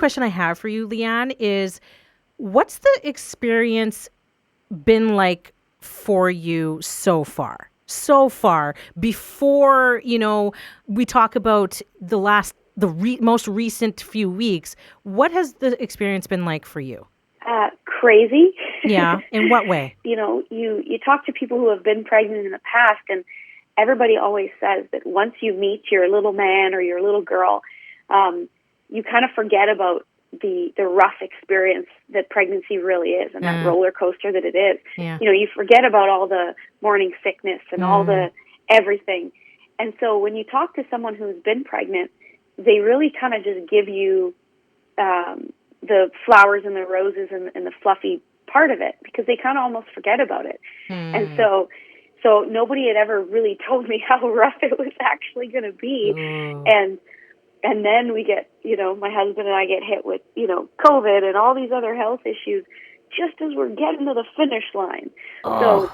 question I have for you, Leanne, is what's the experience been like for you so far? So far, before, we talk about most recent few weeks, what has the experience been like for you? Crazy. Yeah. In what way? You talk to people who have been pregnant in the past, and everybody always says that once you meet your little man or your little girl, you kind of forget about the rough experience that pregnancy really is, and that roller coaster that it is. Yeah. You forget about all the morning sickness and all the everything. And so when you talk to someone who's been pregnant, they really kind of just give you the flowers and the roses and the fluffy part of it, because they kind of almost forget about it. And so nobody had ever really told me how rough it was actually going to be. And then we get, my husband and I get hit with, COVID and all these other health issues just as we're getting to the finish line. So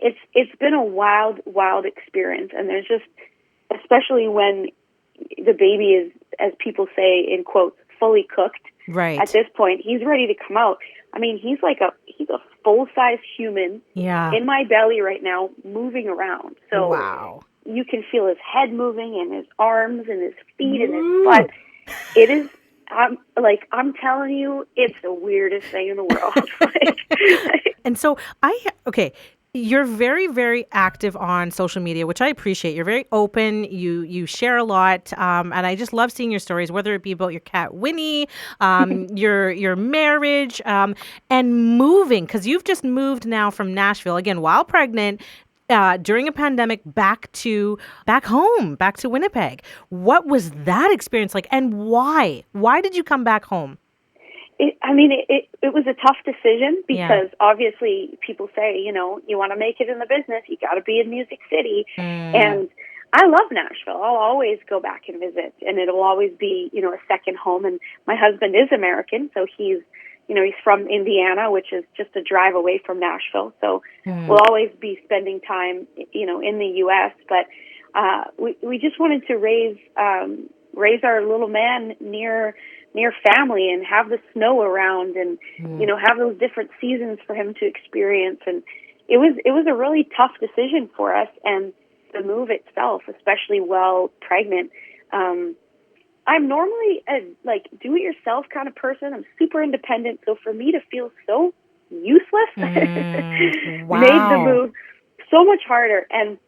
it's been a wild, wild experience. And there's just, especially when the baby is, as people say, in quotes, fully cooked. Right. At this point, he's ready to come out. I mean, he's a full-size human in my belly right now, moving around. So wow. You can feel his head moving and his arms and his feet and his butt. It is, I'm telling you, it's the weirdest thing in the world. And so you're very, very active on social media, which I appreciate. You're very open. You share a lot. And I just love seeing your stories, whether it be about your cat, Winnie, your marriage, and moving, because you've just moved now from Nashville, again, while pregnant, during a pandemic, back home, back to Winnipeg. What was that experience like, and why? Why did you come back home? It was a tough decision, because obviously people say, you want to make it in the business, you got to be in Music City. And I love Nashville. I'll always go back and visit, and it'll always be, a second home. And my husband is American, so he's from Indiana, which is just a drive away from Nashville. So we'll always be spending time, in the U.S. But we just wanted to raise our little man near family and have the snow around and, have those different seasons for him to experience. And it was a really tough decision for us. And the move itself, especially while pregnant, I'm normally a do-it-yourself kind of person. I'm super independent. So for me to feel so useless made the move so much harder. And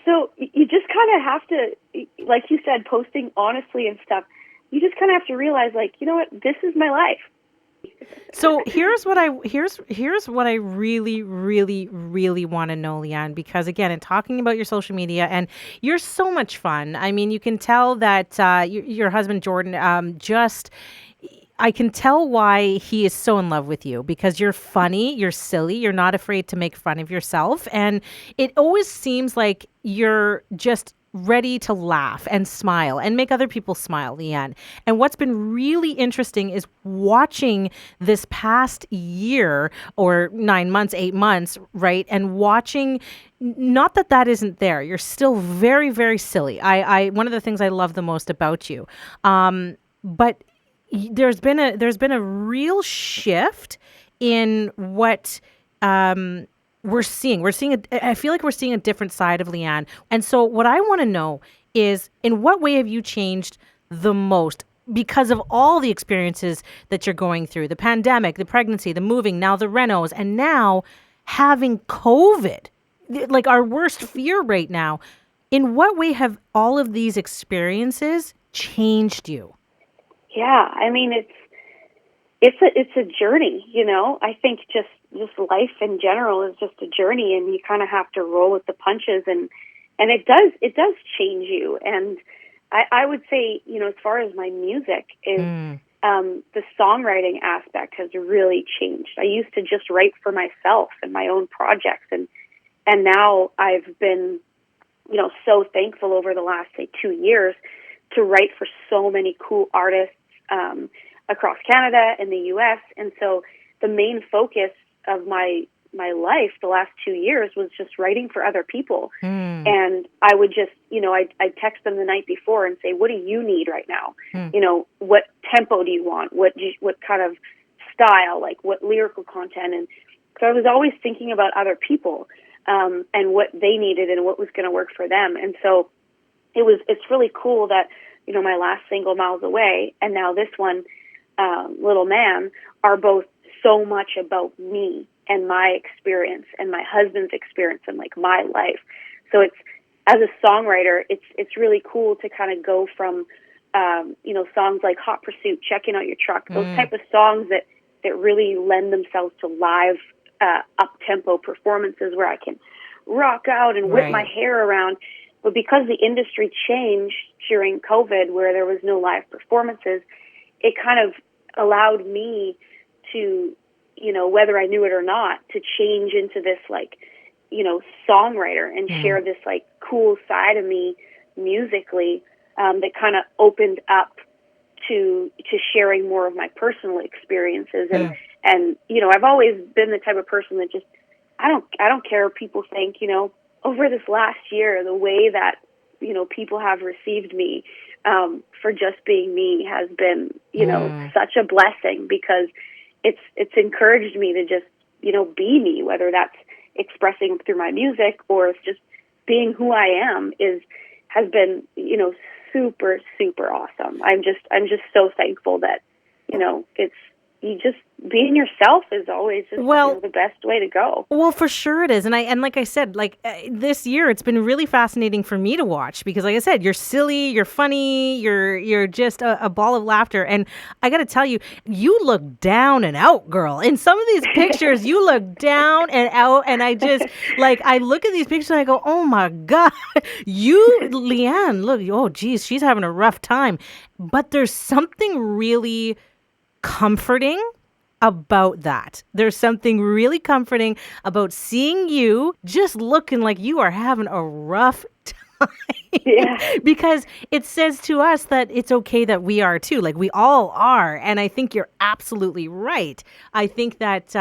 so you just kind of have to, like you said, posting honestly and stuff, you just kind of have to realize, you know what, this is my life. So here's what I really, really, really want to know, Leanne, because again, in talking about your social media, and you're so much fun. I mean, you can tell that your husband Jordan I can tell why he is so in love with you, because you're funny, you're silly, you're not afraid to make fun of yourself, and it always seems like you're just ready to laugh and smile and make other people smile, Leanne. And what's been really interesting is watching this past year or 9 months, 8 months, right? And watching, not that isn't there. You're still very, very silly. I one of the things I love the most about you. But there's been a real shift in what we're seeing. I feel like we're seeing a different side of Leanne. And so what I want to know is, in what way have you changed the most because of all the experiences that you're going through? The pandemic, the pregnancy, the moving, now the renos, and now having COVID, like our worst fear right now. In what way have all of these experiences changed you? Yeah, I mean, it's a journey, I think just life in general is just a journey, and you kind of have to roll with the punches, and it does change you. And I would say, as far as my music is, the songwriting aspect has really changed. I used to just write for myself and my own projects, and now I've been, so thankful over the last, say, 2 years to write for so many cool artists across Canada and the U.S. And so the main focus of my life the last 2 years was just writing for other people. And And I would just, I'd text them the night before and say, what do you need right now? What tempo do you want? What kind of style, like what lyrical content? And so I was always thinking about other people and what they needed and what was going to work for them. And so it's really cool that, my last single, Miles Away, and now this one, Little Man, are both so much about me and my experience and my husband's experience and like my life. So it's, as a songwriter, it's really cool to kind of go from, songs like Hot Pursuit, Checking Out Your Truck, those type of songs that really lend themselves to live, up-tempo performances where I can rock out and whip my hair around. But because the industry changed during COVID, where there was no live performances, it kind of allowed me to, whether I knew it or not, to change into this like, songwriter and share this like cool side of me musically that kind of opened up to sharing more of my personal experiences. And I've always been the type of person that just I don't care what people think. Over this last year, the way that people have received me for just being me has been such a blessing, because it's encouraged me to just be me, whether that's expressing through my music or it's just being who I am has been super, super awesome. I'm just so thankful that it's you just being yourself is always just the best way to go. Well, for sure it is. And like I said, this year it's been really fascinating for me to watch, because like I said, you're silly, you're funny, you're just a ball of laughter. And I got to tell you, you look down and out, girl. In some of these pictures, you look down and out. And I just I look at these pictures and I go, oh my God, Leanne, look, oh geez, she's having a rough time. But there's something really comforting about that. There's something really comforting about seeing you just looking like you are having a rough time. Yeah. Because it says to us that it's okay that we are too. Like we all are. And I think you're absolutely right. I think that,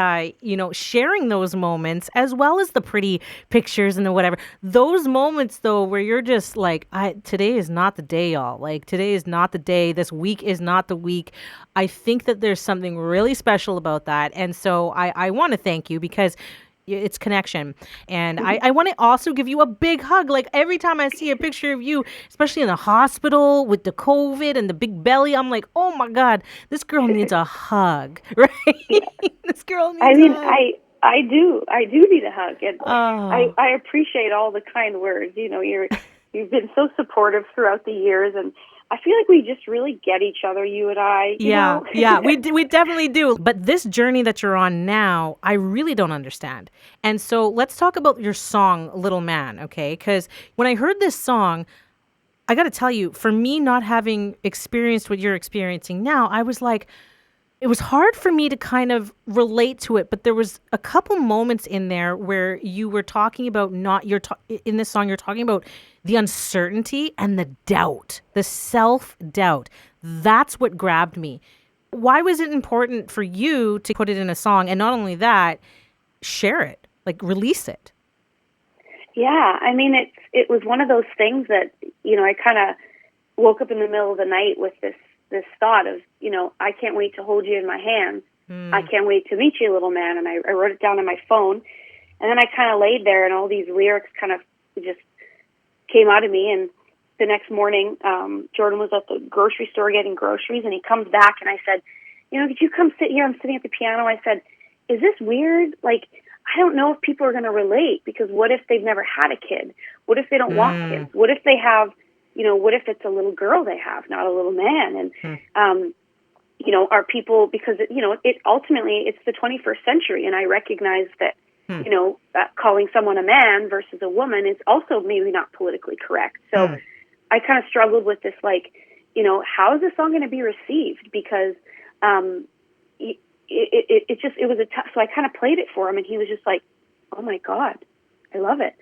sharing those moments as well as the pretty pictures and the whatever, those moments though, where you're just like, today is not the day, y'all. Like today is not the day. This week is not the week. I think that there's something really special about that. And so I want to thank you, because it's connection. And I want to also give you a big hug. Like every time I see a picture of you, especially in the hospital with the COVID and the big belly, I'm like, oh my God, this girl needs a hug, right? Yeah. This girl needs a hug. I do need a hug. And I appreciate all the kind words. You've been so supportive throughout the years, and I feel like we just really get each other, you and I. Yeah, we definitely do. But this journey that you're on now, I really don't understand. And so let's talk about your song, Little Man, okay? Because when I heard this song, I got to tell you, for me not having experienced what you're experiencing now, I was like, it was hard for me to kind of relate to it, but there was a couple moments in there where you were talking about in this song, you're talking about the uncertainty and the doubt, the self-doubt. That's what grabbed me. Why was it important for you to put it in a song? And not only that, share it, like release it. Yeah, I mean, it was one of those things that, I kind of woke up in the middle of the night with this thought of, I can't wait to hold you in my hands. I can't wait to meet you, little man. And I wrote it down on my phone. And then I kind of laid there, and all these lyrics kind of just came out of me. And the next morning, Jordan was at the grocery store getting groceries, and he comes back, and I said, could you come sit here? I'm sitting at the piano. I said, is this weird? Like, I don't know if people are going to relate, because what if they've never had a kid? What if they don't want kids? What if they have, what if it's a little girl they have, not a little man? And, are people, because, it ultimately, it's the 21st century, and I recognize that, calling someone a man versus a woman is also maybe not politically correct. So I kind of struggled with this, like, how is this song going to be received? Because it was a tough, so I kind of played it for him, and he was just like, oh my God, I love it.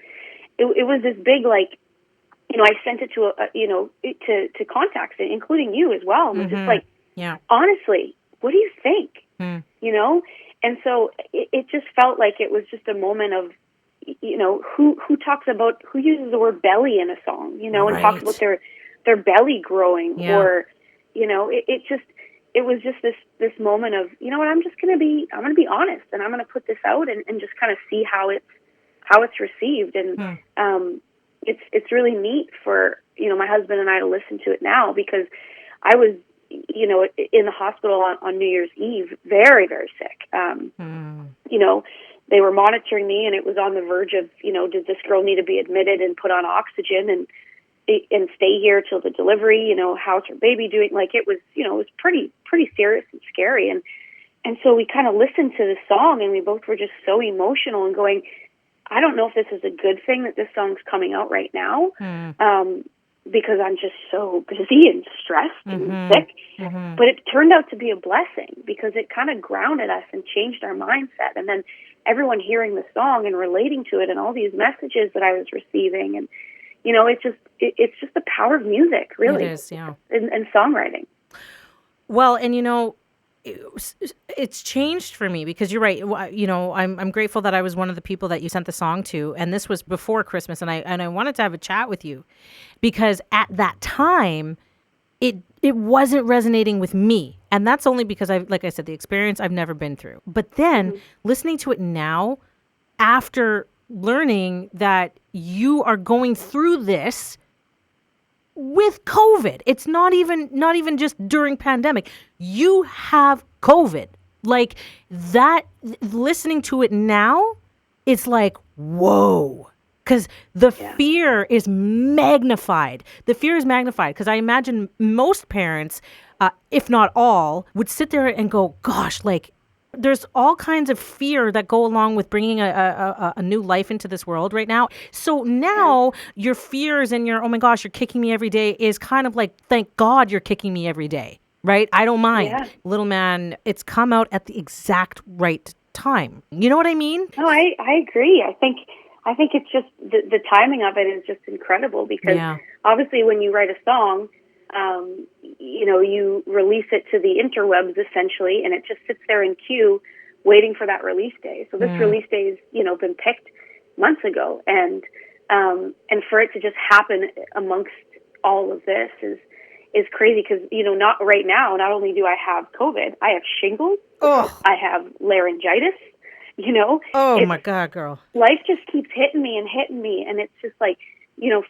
It was this big, like, I sent it to contacts, including you as well. And was just like, honestly, what do you think? And so it just felt like it was just a moment of, who talks about, who uses the word belly in a song, and talks about their belly growing, or, it was just this moment of, you know what, I'm going to be honest, and I'm going to put this out and just kind of see how it's received. And, it's really neat for, my husband and I to listen to it now, because I was, in the hospital on New Year's Eve, very, very sick. They were monitoring me, and it was on the verge of, did this girl need to be admitted and put on oxygen and stay here till the delivery? How's her baby doing? Like, it was, it was pretty serious and scary. And so we kind of listened to the song, and we both were just so emotional and going, I don't know if this is a good thing that this song's coming out right now, because I'm just so busy and stressed and sick. But it turned out to be a blessing, because it kind of grounded us and changed our mindset. And then everyone hearing the song and relating to it, and all these messages that I was receiving, and it's just the power of music, really. It is, yeah. And songwriting. Well, and it's changed for me, because you're right. I'm grateful that I was one of the people that you sent the song to, and this was before Christmas, and I wanted to have a chat with you, because at that time it wasn't resonating with me, and that's only because like I said, the experience I've never been through. But then listening to it now, after learning that you are going through this with COVID. It's not even just during pandemic. You have COVID. Like that, listening to it now, it's like, whoa. Because the fear is magnified. The fear is magnified, because I imagine most parents, if not all, would sit there and go, gosh, like, there's all kinds of fear that go along with bringing a new life into this world right now. So now your fears and your, oh my gosh, you're kicking me every day, is kind of like, thank God you're kicking me every day, right? I don't mind. Yeah. Little man, it's come out at the exact right time. You know what I mean? No, I agree. I think it's just the timing of it is just incredible, because obviously when you write a song, you release it to the interwebs essentially, and it just sits there in queue waiting for that release day. So this release day has, been picked months ago, and for it to just happen amongst all of this is crazy, because, not right now, not only do I have COVID, I have shingles, I have laryngitis, Oh my God, girl. Life just keeps hitting me, and it's just like,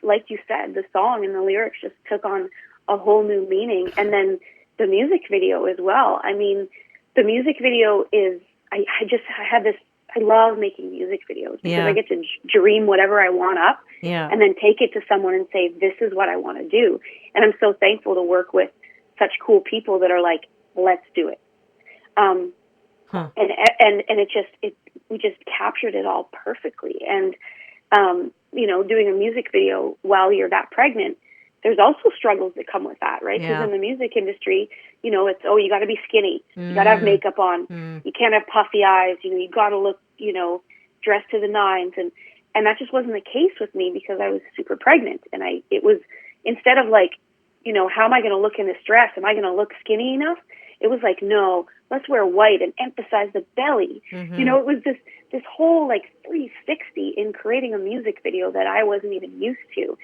like you said, the song and the lyrics just took on a whole new meaning. And then the music video as well. I mean, the music video is, I love making music videos, because I get to dream whatever I want up, and then take it to someone and say, this is what I want to do. And I'm so thankful to work with such cool people that are like, let's do it. And we just captured it all perfectly. And, doing a music video while you're that pregnant, there's also struggles that come with that, right? Because in the music industry, it's, you got to be skinny. You got to have makeup on. You can't have puffy eyes. You got to look, dressed to the nines. And that just wasn't the case with me, because I was super pregnant. And it was, instead of like, how am I going to look in this dress? Am I going to look skinny enough? It was like, no, let's wear white and emphasize the belly. It was this whole like 360 in creating a music video that I wasn't even used to.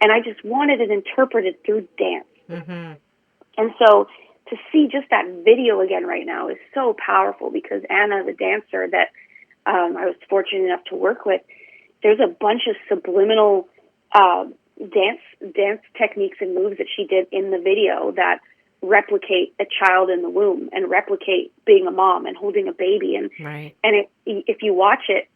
And I just wanted it interpreted through dance. And so to see just that video again right now is so powerful, because Anna, the dancer that I was fortunate enough to work with, there's a bunch of subliminal dance techniques and moves that she did in the video that replicate a child in the womb and replicate being a mom and holding a baby. And if you watch it,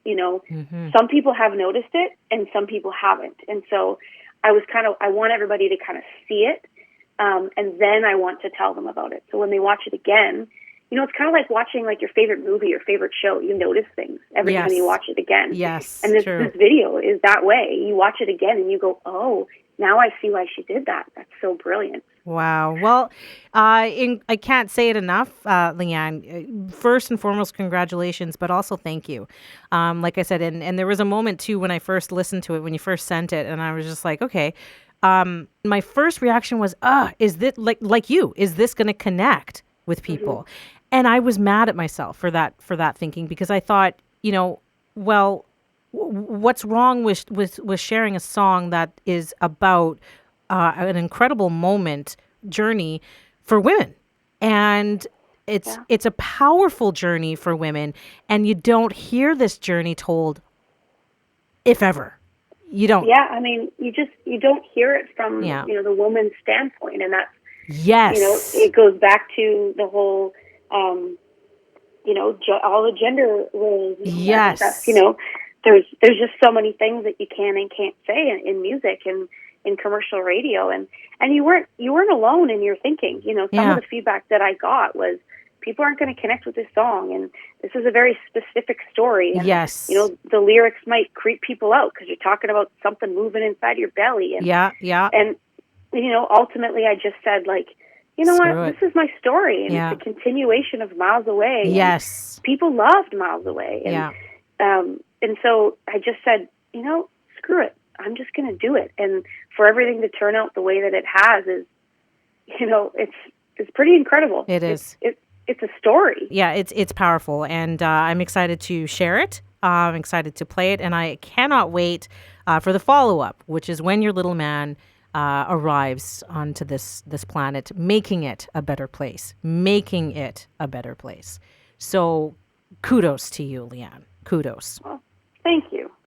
some people have noticed it and some people haven't. And so I want everybody to kind of see it, and then I want to tell them about it. So when they watch it again, it's kind of like watching like your favorite movie or favorite show. You notice things every time you watch it again. Yes, and this video is that way. You watch it again and you go, oh, now I see why she did that. That's so brilliant. Wow. Well, I can't say it enough, Leanne. First and foremost, congratulations, but also thank you. Like I said, and there was a moment too when I first listened to it, when you first sent it, and I was just like, okay. My first reaction was, is this like you? Is this going to connect with people? And I was mad at myself for that thinking, because I thought, well, what's wrong with sharing a song that is about an incredible moment journey for women, and Yeah. it's a powerful journey for women, and you don't hear this journey told, if ever. You don't. Yeah, I mean, you don't hear it from, Yeah. the woman's standpoint, and that's, Yes. it goes back to the whole, all the gender roles and all that stuff. Yes. There's just so many things that you can and can't say in music and in commercial radio, and you weren't alone in your thinking. Some of Yeah. the feedback that I got was people aren't going to connect with this song, and this is a very specific story, and Yes. the lyrics might creep people out because you're talking about something moving inside your belly, and Yeah. Yeah. and ultimately I just said, like, you know what, Screw it. this is my story, and Yeah. it's a continuation of Miles Away, and Yes. people loved Miles Away, Yeah. and so I just said, screw it, I'm just going to do it, and for everything to turn out the way that it has is, it's pretty incredible. It is. It's a story. Yeah, it's powerful, and I'm excited to share it. I'm excited to play it, and I cannot wait for the follow-up, which is when your little man arrives onto this planet, making it a better place, making it a better place. So kudos to you, Leanne. Kudos. Well, thank you.